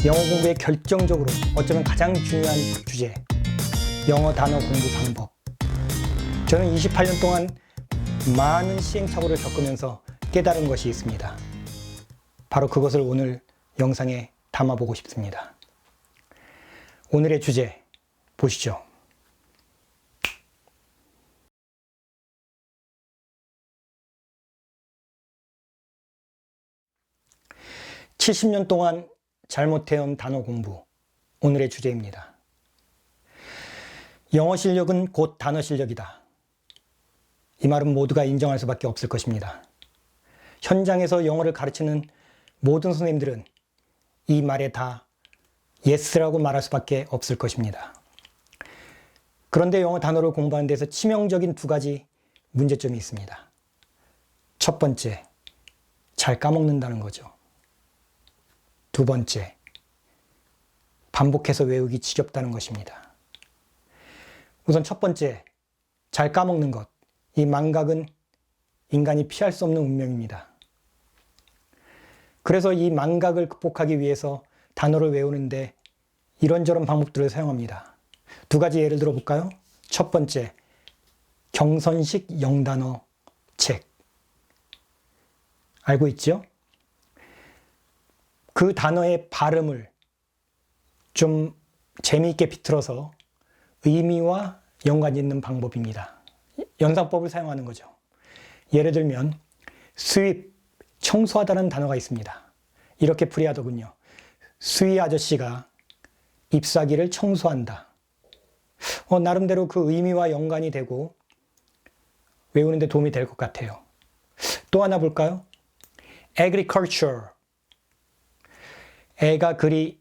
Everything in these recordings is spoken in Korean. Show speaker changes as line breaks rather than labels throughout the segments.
영어 공부에 결정적으로 어쩌면 가장 중요한 주제, 영어 단어 공부 방법. 저는 28년 동안 많은 시행착오를 겪으면서 깨달은 것이 있습니다. 바로 그것을 오늘 영상에 담아보고 싶습니다. 오늘의 주제 보시죠. (70년) 동안 잘못해온 단어 공부, 오늘의 주제입니다. 영어 실력은 곧 단어 실력이다. 이 말은 모두가 인정할 수밖에 없을 것입니다. 현장에서 영어를 가르치는 모든 선생님들은 이 말에 다 예스라고 말할 수밖에 없을 것입니다. 그런데 영어 단어를 공부하는 데서 치명적인 두 가지 문제점이 있습니다. 첫 번째, 잘 까먹는다는 거죠. 두 번째, 반복해서 외우기 지겹다는 것입니다. 우선 첫 번째, 잘 까먹는 것. 이 망각은 인간이 피할 수 없는 운명입니다. 그래서 이 망각을 극복하기 위해서 단어를 외우는데 이런저런 방법들을 사용합니다. 두 가지 예를 들어 볼까요? 첫 번째, 경선식 영단어 책. 알고 있죠? 그 단어의 발음을 좀 재미있게 비틀어서 의미와 연관이 있는 방법입니다. 연상법을 사용하는 거죠. 예를 들면 sweep, 청소하다는 단어가 있습니다. 이렇게 풀이하더군요. 수희 아저씨가 잎사귀를 청소한다. 나름대로 그 의미와 연관이 되고 외우는 데 도움이 될 것 같아요. 또 하나 볼까요? agriculture. 애가 그리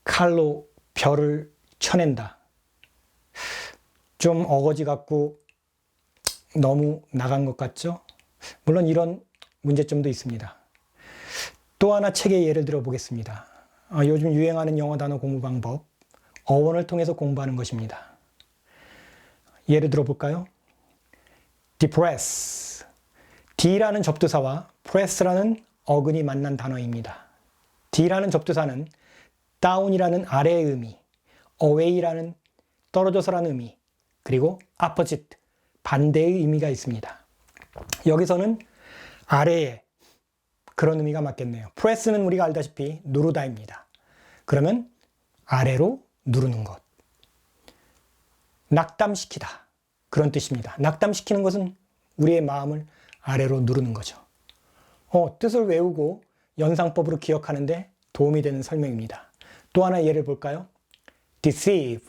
칼로 벼를 쳐낸다. 좀 어거지 같고 너무 나간 것 같죠? 물론 이런 문제점도 있습니다. 또 하나 책의 예를 들어 보겠습니다. 요즘 유행하는 영어 단어 공부 방법, 어원을 통해서 공부하는 것입니다. 예를 들어 볼까요? depress. D라는 접두사와 press라는 어근이 만난 단어입니다. D라는 접두사는 down이라는 아래의 의미, away라는 떨어져서라는 의미, 그리고 opposite, 반대의 의미가 있습니다. 여기서는 아래에 그런 의미가 맞겠네요. press는 우리가 알다시피 누르다입니다. 그러면 아래로 누르는 것. 낙담시키다. 그런 뜻입니다. 낙담시키는 것은 우리의 마음을 아래로 누르는 거죠. 뜻을 외우고 연상법으로 기억하는데 도움이 되는 설명입니다. 또 하나 예를 볼까요? deceive.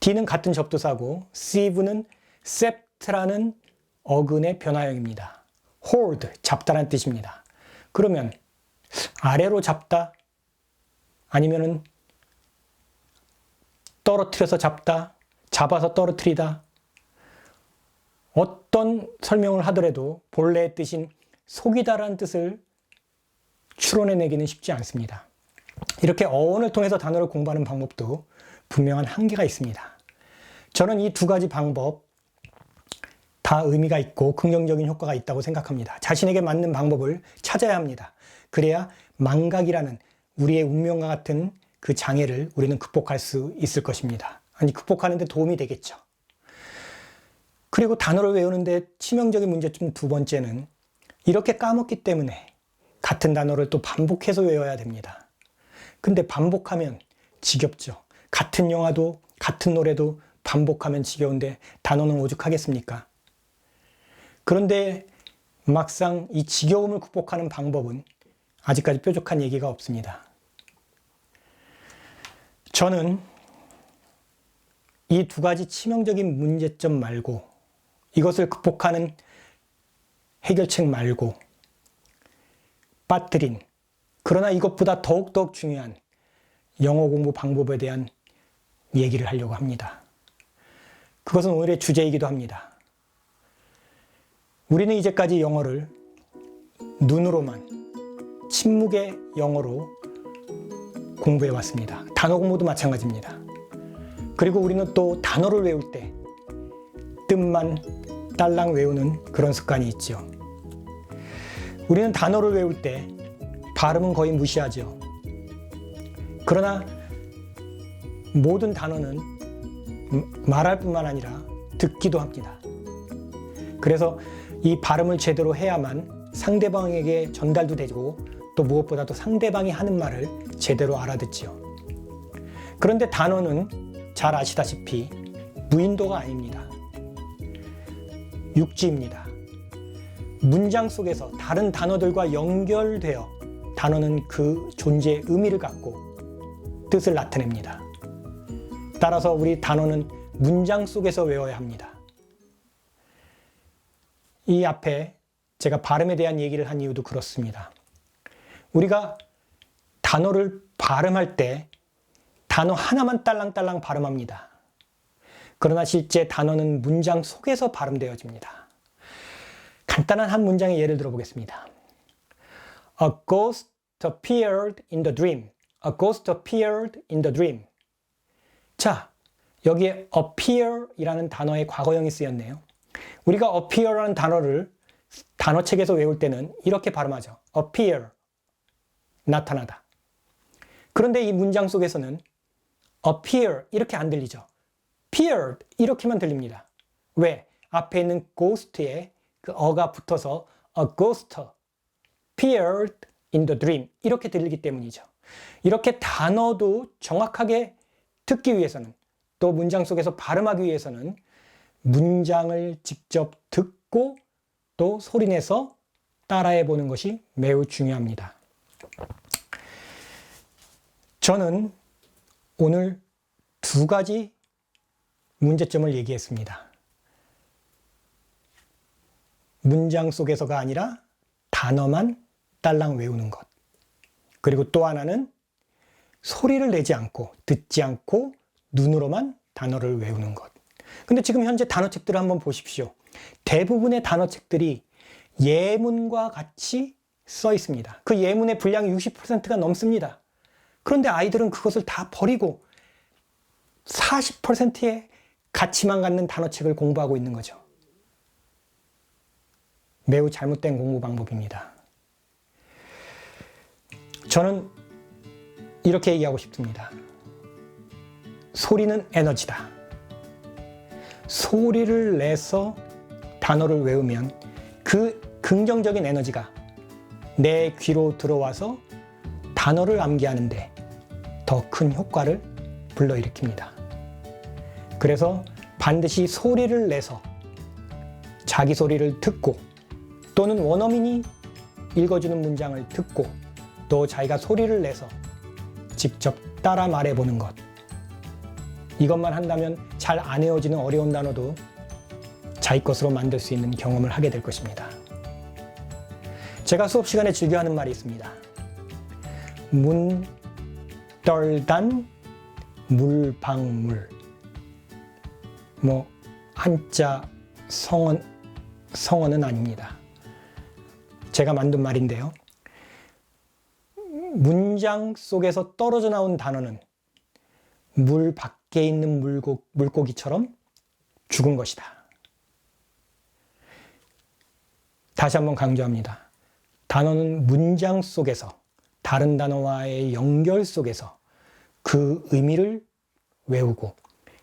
D는 같은 접두사고 seive는 sept라는 어근의 변화형입니다. hold, 잡다라는 뜻입니다. 그러면 아래로 잡다 아니면은 떨어뜨려서 잡다, 잡아서 떨어뜨리다. 어떤 설명을 하더라도 본래의 뜻인 속이다라는 뜻을 추론해내기는 쉽지 않습니다. 이렇게 어원을 통해서 단어를 공부하는 방법도 분명한 한계가 있습니다. 저는 이 두 가지 방법 다 의미가 있고 긍정적인 효과가 있다고 생각합니다. 자신에게 맞는 방법을 찾아야 합니다. 그래야 망각이라는 우리의 운명과 같은 그 장애를 우리는 극복할 수 있을 것입니다. 아니, 극복하는 데 도움이 되겠죠. 그리고 단어를 외우는데 치명적인 문제점 두 번째는 이렇게 까먹기 때문에 같은 단어를 또 반복해서 외워야 됩니다. 근데 반복하면 지겹죠. 같은 영화도 같은 노래도 반복하면 지겨운데 단어는 오죽하겠습니까? 그런데 막상 이 지겨움을 극복하는 방법은 아직까지 뾰족한 얘기가 없습니다. 저는 이 두 가지 치명적인 문제점 말고, 이것을 극복하는 해결책 말고 빠뜨린, 그러나 이것보다 더욱더욱 중요한 영어 공부 방법에 대한 얘기를 하려고 합니다. 그것은 오늘의 주제이기도 합니다. 우리는 이제까지 영어를 눈으로만, 침묵의 영어로 공부해 왔습니다. 단어 공부도 마찬가지입니다. 그리고 우리는 또 단어를 외울 때 뜻만 딸랑 외우는 그런 습관이 있죠. 우리는 단어를 외울 때 발음은 거의 무시하죠. 그러나 모든 단어는 말할 뿐만 아니라 듣기도 합니다. 그래서 이 발음을 제대로 해야만 상대방에게 전달도 되고 또 무엇보다도 상대방이 하는 말을 제대로 알아듣지요. 그런데 단어는 잘 아시다시피 무인도가 아닙니다. 육지입니다. 문장 속에서 다른 단어들과 연결되어 단어는 그 존재의 의미를 갖고 뜻을 나타냅니다. 따라서 우리 단어는 문장 속에서 외워야 합니다. 이 앞에 제가 발음에 대한 얘기를 한 이유도 그렇습니다. 우리가 단어를 발음할 때 단어 하나만 딸랑딸랑 발음합니다. 그러나 실제 단어는 문장 속에서 발음되어집니다. 간단한 한 문장의 예를 들어보겠습니다. A ghost appeared in the dream. A ghost appeared in the dream. 자, 여기에 appear이라는 단어의 과거형이 쓰였네요. 우리가 appear라는 단어를 단어책에서 외울 때는 이렇게 발음하죠. appear, 나타나다. 그런데 이 문장 속에서는 appear 이렇게 안 들리죠. appeared 이렇게만 들립니다. 왜? 앞에 있는 ghost에 그 어가 붙어서 a ghost appeared in the dream 이렇게 들리기 때문이죠. 이렇게 단어도 정확하게 듣기 위해서는 또 문장 속에서 발음하기 위해서는 문장을 직접 듣고 또 소리내서 따라해 보는 것이 매우 중요합니다. 저는 오늘 두 가지 문제점을 얘기했습니다. 문장 속에서가 아니라 단어만 딸랑 외우는 것. 그리고 또 하나는 소리를 내지 않고 듣지 않고 눈으로만 단어를 외우는 것. 근데 지금 현재 단어책들을 한번 보십시오. 대부분의 단어책들이 예문과 같이 써 있습니다. 그 예문의 분량이 60%가 넘습니다. 그런데 아이들은 그것을 다 버리고 40%의 가치만 갖는 단어책을 공부하고 있는 거죠. 매우 잘못된 공부 방법입니다. 저는 이렇게 얘기하고 싶습니다. 소리는 에너지다. 소리를 내서 단어를 외우면 그 긍정적인 에너지가 내 귀로 들어와서 단어를 암기하는데 더 큰 효과를 불러일으킵니다. 그래서 반드시 소리를 내서 자기 소리를 듣고 또는 원어민이 읽어주는 문장을 듣고 또 자기가 소리를 내서 직접 따라 말해보는 것. 이것만 한다면 잘 안 외워지는 어려운 단어도 자기 것으로 만들 수 있는 경험을 하게 될 것입니다. 제가 수업 시간에 즐겨하는 말이 있습니다. 문 떨단 물방울. 한자 성어는 아닙니다. 제가 만든 말인데요. 문장 속에서 떨어져 나온 단어는 물 밖에 있는 물고기처럼 죽은 것이다. 다시 한번 강조합니다. 단어는 문장 속에서 다른 단어와의 연결 속에서 그 의미를 외우고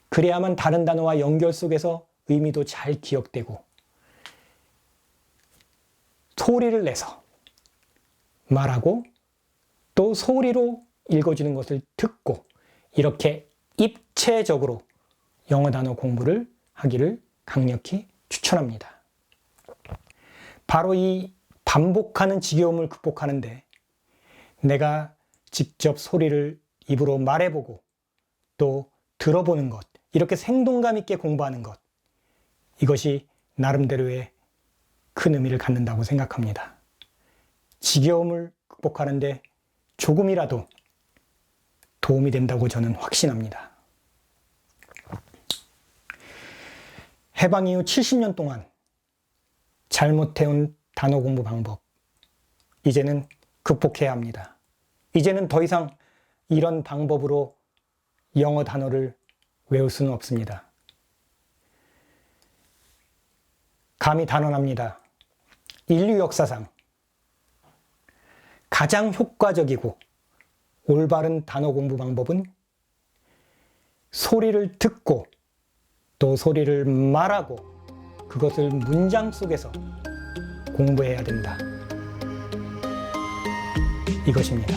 그래야만 다른 단어와 연결 속에서 의미도 잘 기억되고 소리를 내서 말하고 또 소리로 읽어주는 것을 듣고 이렇게 입체적으로 영어 단어 공부를 하기를 강력히 추천합니다. 바로 이 반복하는 지겨움을 극복하는데 내가 직접 소리를 입으로 말해보고 또 들어보는 것, 이렇게 생동감 있게 공부하는 것, 이것이 나름대로의 큰 의미를 갖는다고 생각합니다. 지겨움을 극복하는데 조금이라도 도움이 된다고 저는 확신합니다. 해방 이후 70년 동안 잘못해온 단어 공부 방법, 이제는 극복해야 합니다. 이제는 더 이상 이런 방법으로 영어 단어를 외울 수는 없습니다. 감히 단언합니다. 인류 역사상 가장 효과적이고 올바른 단어 공부 방법은 소리를 듣고 또 소리를 말하고 그것을 문장 속에서 공부해야 된다. 이것입니다.